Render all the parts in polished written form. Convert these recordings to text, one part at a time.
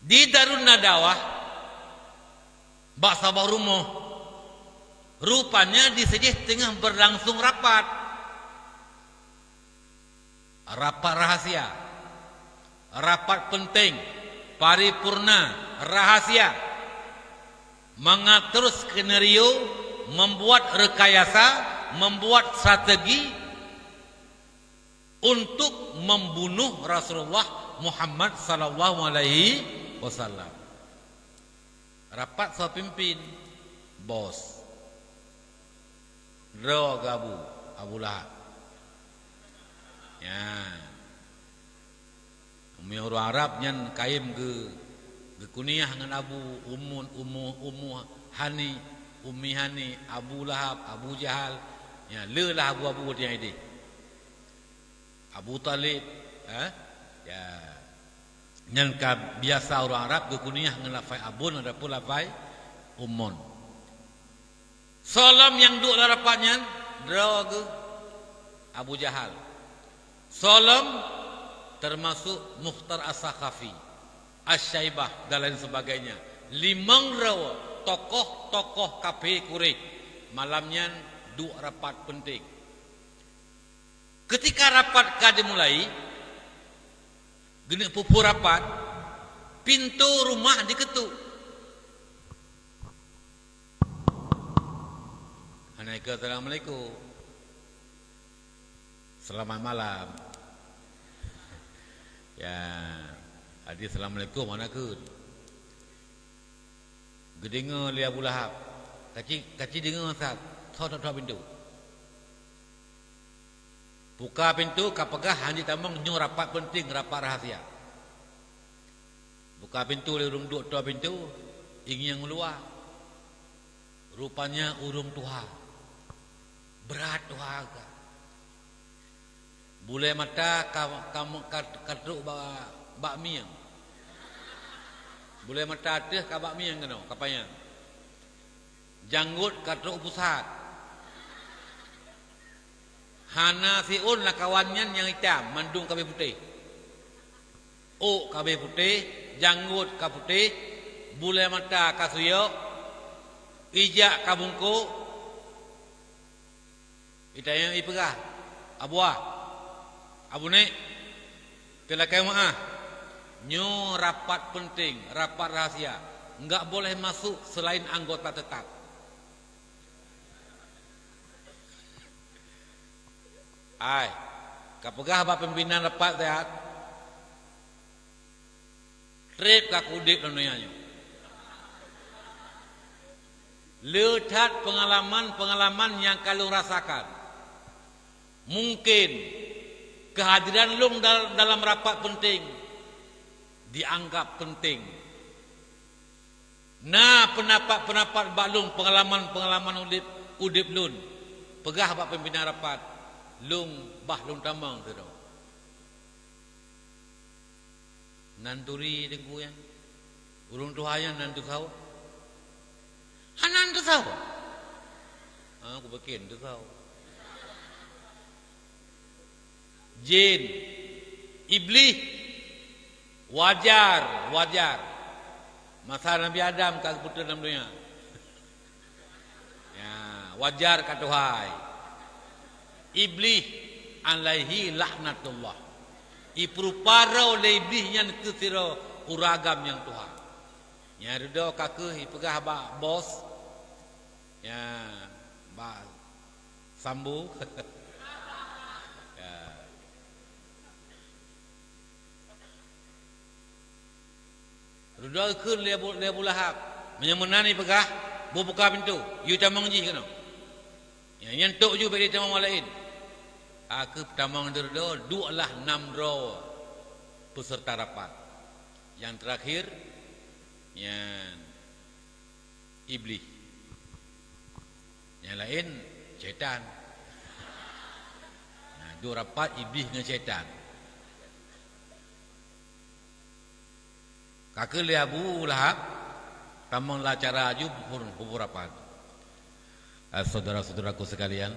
Di Darun Nadawah bak sabah rumah, rupanya di sejih tengah berlangsung rapat rahasia, rapat penting, paripurna rahasia, mengatur skenario, membuat rekayasa, membuat strategi untuk membunuh Rasulullah Muhammad sallallahu alaihi wasallam. Rapat saya pimpin, bos Gabu Abu Lahab. Ya. Umi orang Arab nyan kaim ke kuniah dengan Abu Ummu Hani, Ummi Hani, Abu Lahab, Abu Jahal. Ya, lelah abu dia ini. Abu Talib, ya. Nyan ka biasa orang Arab ke kuniah dengan lafai abun ada pula lafai ummun. Salam yang duk larapatnya draw ke Abu Jahal. Salam termasuk Mukhtar As-Sakhafi, Asy-Syaibah dan lain sebagainya. Limang rawa tokoh-tokoh kafir Quraisy malamnya duk rapat penting. Ketika rapat dimulai, gini pupu rapat, pintu rumah diketuk. Assalamualaikum. Selamat malam. Ya, adi assalamualaikum mana ke? Gedengar li Abu Lahab. Kaci dengar sat. Thau pintu. Buka pintu, kapagah hanya tamang nyu rapat penting, rapat rahasia. Buka pintu li urung duk tua pintu, ingin yang keluar. Rupanya urung Tuhan. Berat Tuhan. Bule mata kamu katruk bakmi yang. Bule mata teh ka bakmi yang kena kapanya. Janggut katruk pusat. Hana siun lah kawannya yang hitam, mandung kabeh putih. O kabeh putih, janggut ka putih, bule mata ka suyok, ijak ka bungkuk. Itanya ipegah. Abuah. Abu Nek, kelakai maaf, nyu rapat penting, rapat rahasia, enggak boleh masuk selain anggota tetap. Ai, kapagah ba pimpinan rapat sehat? Trip ka kudip nanya. Lihat pengalaman yang kalau rasakan. Mungkin kehadiran lung dalam rapat penting dianggap penting. Nah, pendapat baklung, pengalaman udip lun. Pegah bak pimpinan rapat. Lung tamang tu. Nanturi dengku yang. Urung tuhayan nantu kau. Hanan tu kau. Aku bikin tu kau. Jin, iblis, wajar. Masa Nabi Adam kak putera dalam dunia. Ya, wajar kata Tuhan. Iblis alaihi laknatullah. Ipurupara oleh iblis yang kesira uragam yang Tuhan. Ya, rudo kakek ipegah ba bos. Ya, ba sambu. Rudah ke Abu Lahab. Menyemenani pegah, buka pintu. You tamang ji kena. Ya, yang tok ju bagi tamang lain. Aku tamang derdo, dualah 6 row peserta rapat. Yang terakhir, yang iblis. Yang lain, syaitan. Nah, 2 rapat iblis dengan syaitan. Kakek li Abu Lahab tamanglah cara aju pupur rapat. Saudara-saudaraku sekalian,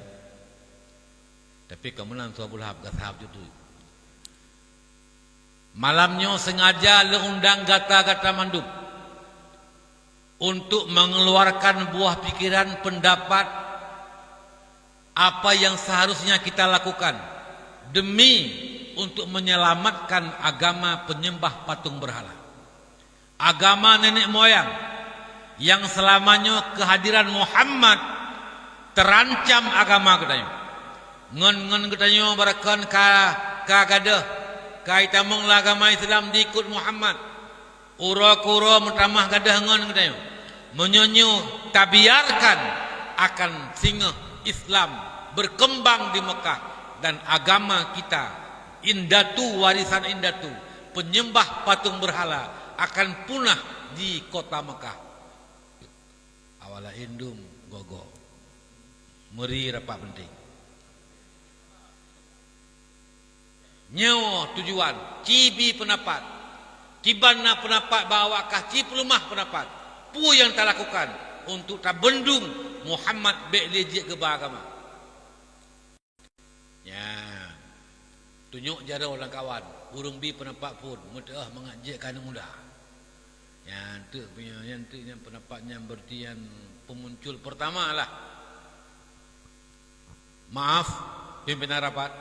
tapi kemudian Abu Lahab gak sahab itu. Malamnya sengaja leundang gata-gata mandum untuk mengeluarkan buah pikiran pendapat apa yang seharusnya kita lakukan demi untuk menyelamatkan agama penyembah patung berhala, agama nenek moyang yang selamanya kehadiran Muhammad terancam agama katanya. Ngen katanya barakan ka gadah ka itamung agama Islam diikut Muhammad. Ura-kura mentamah gadah ngen katanya. Menyonyo tabiarkan akan singa Islam berkembang di Mekah dan agama kita indatu, warisan indatu, penyembah patung berhala akan punah di kota Mekah. Awala indum gogo meri rapat penting nyawa tujuan cibi pendapat kibana pendapat bawakah ci pelumah pendapat pu yang tak lakukan untuk tak bendung Muhammad bek lejek ke agama ya tunjuk jara orang kawan urung bi pendapat pun mudah mengajakkan mudah yang tu punya yang tu yang pendapatnya bertian pemuncul pertama lah. Maaf pimpinan rapat.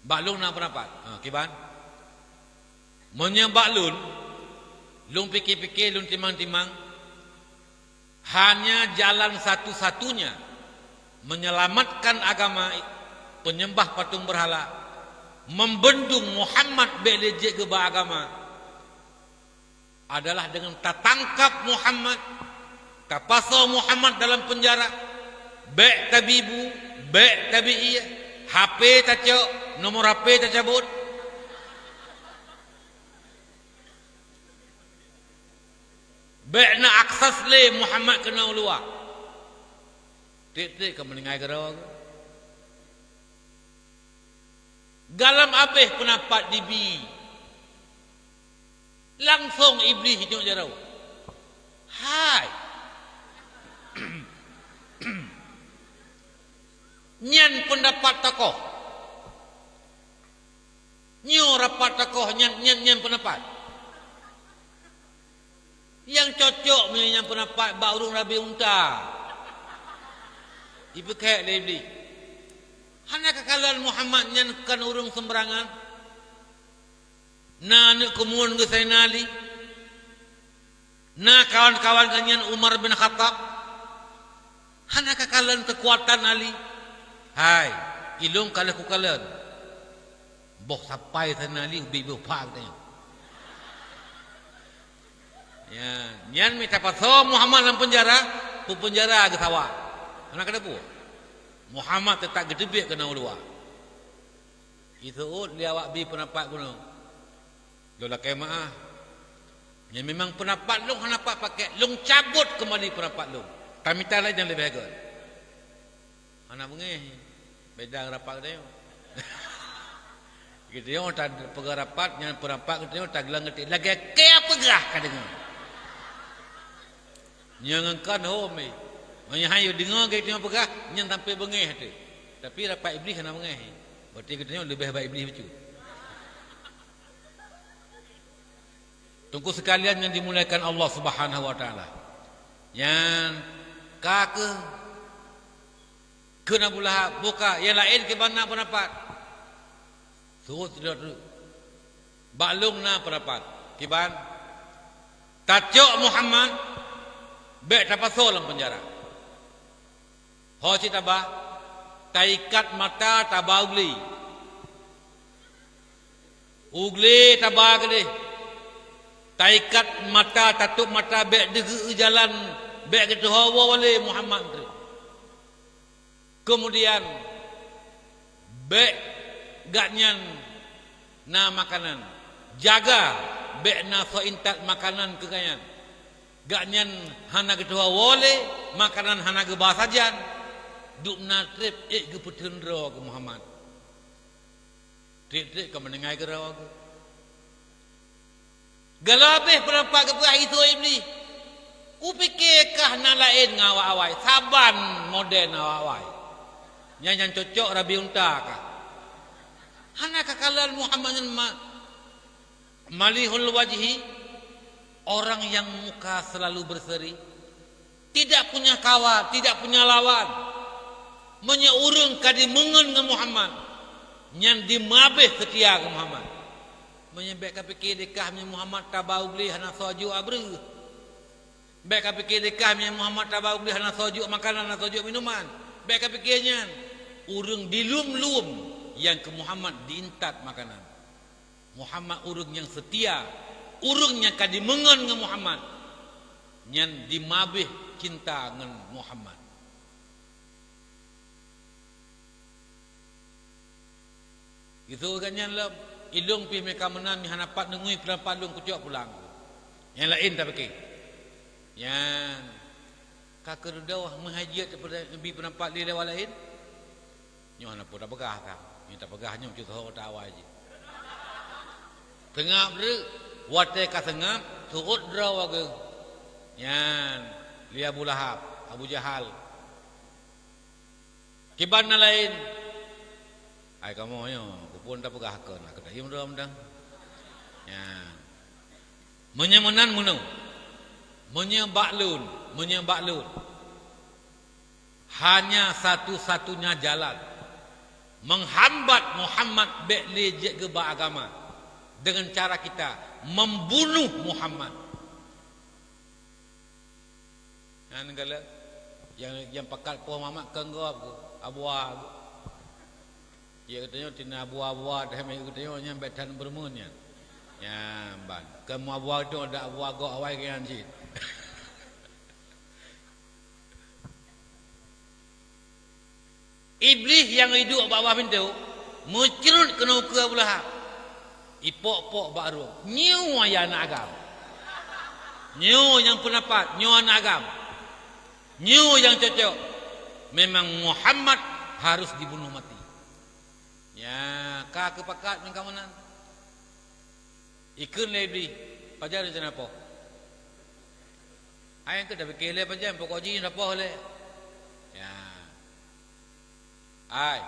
Baklun nak pendapat. Kiban. Monya baklun lung fikir-fikir lung timang-timang hanya jalan satu-satunya menyelamatkan agama penyembah patung berhala, membendung Muhammad bek lejek ke agama adalah dengan tak tangkap Muhammad, tak pasal Muhammad dalam penjara, bek tabibu, bek tabi'iyah, HP tak cok, nomor HP tak cabut. Bek nak akses le Muhammad kena luar. Tik-tik kamu dengar gerau ke? Galam habis pendapat dibi. Langsung iblis hidup jarau. Hai. Nyan pendapat tokoh. Nyo rapat tokoh nyan pendapat. Yang cocok menyan pendapat baru Rabi Unta. Ibu kek le iblis. Hana kekalan Muhammad nyan kan urung sembarangan. Na anak kemuan ke Sayyidina Ali, na kawan-kawan kanyan Umar bin Khattab, hana kakalan kekuatan Ali. Hai, ilung kalah kukalan. Bok sampai Sayyidina Ali ubi pak katanya. Ya, nyan minta pasal Muhammad dalam penjara, penjara ke sawah. Hana kada pu. Muhammad tetap gedebek kena luar. Itu dia awak bi pendapat kuno. Lola kemaah. Yang memang pendapat long hanapak pakai long cabut kembali pendapat long. Kami tak lain yang lebih bagus. Anak mengeh beda rapat dia. Gitu yang tak pegarapat yang pendapat gitu tak gelang ngerti. Lagi ke apa gerah kadengan. Yang kan home. Yang hayu dengar gitu yang pegah yang sampai bengeh tu. Tapi rapat iblis kena mengeh. Berarti gitu lebih baik iblis betul. Tunggu sekalian yang dimulakan Allah Subhanahu wa taala. Yang kake kena pula buka yang lain ke mana pendapat. Suruh sudah baklung na pendapat. Kiban tacok Muhammad bek tapasol dalam penjara. Ho cita bah taikat mata tabah ugli. Ugli tabah gede. Taikat mata tatup mata bek dege jalan bek gitu hawa wale Muhammad tu. Kemudian bek gaknyan na makanan jaga bek na so intat makanan kegayan gaknyan hana gitu hawa wale makanan hana ge basajan duk na trip ge putendro ke Muhammad. Trip ke menengai ke rawa ke. Galabeh pendapat kepah itu iblis. Ku fikirkah nak lain ngawak-awai. Saban modern awak-awai. Yang cocok Rabi Unta kah. Hana kakalan Muhammad malihul wajhi, orang yang muka selalu berseri, tidak punya kawan, tidak punya lawan, menyeurung kadi mengen dengan Muhammad, nyan dimabeh setia ke Muhammad, menyebek kapikir dekahnya Muhammad tabau beli hana soju abru, bek kapikir dekahnya Muhammad tabau beli hana soju makanan, hana soju minuman, bek kapikirnya urung dilum-lum yang ke Muhammad diintat makanan. Muhammad urung yang setia, urung yang kadi mengen dengan Muhammad, nyan dimabeh cinta dengan Muhammad. Itu kan yang lah ilung pi mereka menang mi hanapat nengui pelan lung kucuk pulang. Yang lain tak pakai. Yang kakak dawah menghajat daripada Nabi penampak di lewat lain. Nyo hana pun tak pegah kan. Nyo tak pegah nyo cerita orang tak awal je. Tengah ber watai ka tengah turut draw ke. Yang li Abu Lahab, Abu Jahal. Kibana lain. Ai kamu yo pun tak pegah ke nak kata im rom dang. Ya. Menyemenan munung. Menyebaklun. Hanya satu-satunya jalan menghambat Muhammad bekli je ke agama dengan cara kita membunuh Muhammad. Yang pakat Puan Muhammad kenggap abu-abu. Dia katanya tina abu-abu dah mai katanya nya betan bermunnya. Ya ban. Kamu abu-abu tu ada abu-abu awai kian sit. Iblis yang hidup bawah pintu muncul kena ke Abu Lahab. Ipok-pok baru. Nyu ayah anak agam. Nyu yang pendapat, nyu anak agam. Nyu yang cocok. Memang Muhammad harus dibunuh mati. Ya, kah kepakat dengan kawanan. Ikun lebih pajar macam apa? Ayang ke dah fikir pajar pokok ji apa oleh. Ya. Ai.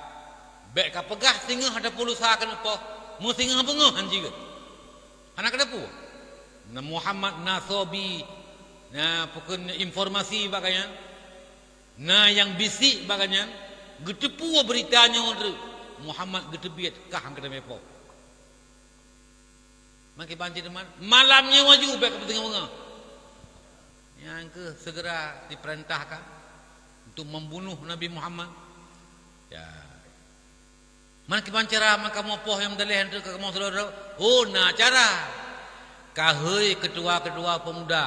Bek ka pegah singa ada pulusa kan apa? Mu singa bengah anjing. Anak kedepu. Na Muhammad nasobi. Na pokon informasi bagaian. Na yang bisik bagaian. Getepu beritanya orang Muhammad getebiat kah ang kedemepo. Maki banci teman, malamnya waju bek ke tengah bengah. Yang ke segera diperintahkan untuk membunuh Nabi Muhammad. Ya. Mana kiban cara maka mopoh yang dalih hendak ke kamu saudara. Oh, na cara. Kahoi ketua-ketua pemuda.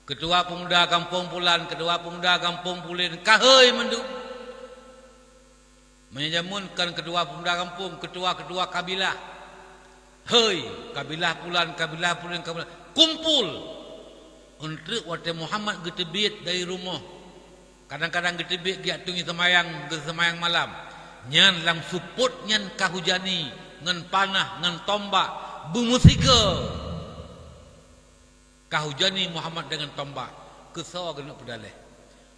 Ketua pemuda Kampung Pulan, ketua pemuda Kampung Pulin, kahoi mendu. Menjamunkan ketua pemuda kampung, ketua-ketua kabilah. Hei, kabilah Pulan, kabilah Pulin, kabilah kumpul untuk waktu Muhammad getebit dari rumah. Kadang-kadang getebit dia tungi semayang malam. Nyan lam suput nyan kahujani ngan panah ngan tombak bumusika. Kahujani Muhammad dengan tombak. Kesawa kena pedaleh.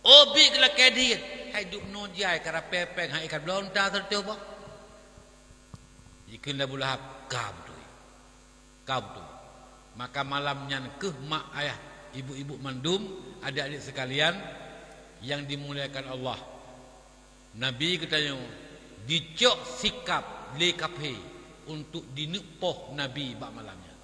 Obi kala kedit. Hai duk nojai kara pepeng hai ikat blonta terteu ba. Ikin Abu Lahab kabdu. Maka malamnya ke mak ayah, ibu-ibu mandum, adik-adik sekalian yang dimuliakan Allah. Nabi katanya dicok sikap lekaphe untuk dinepoh Nabi bak malamnya.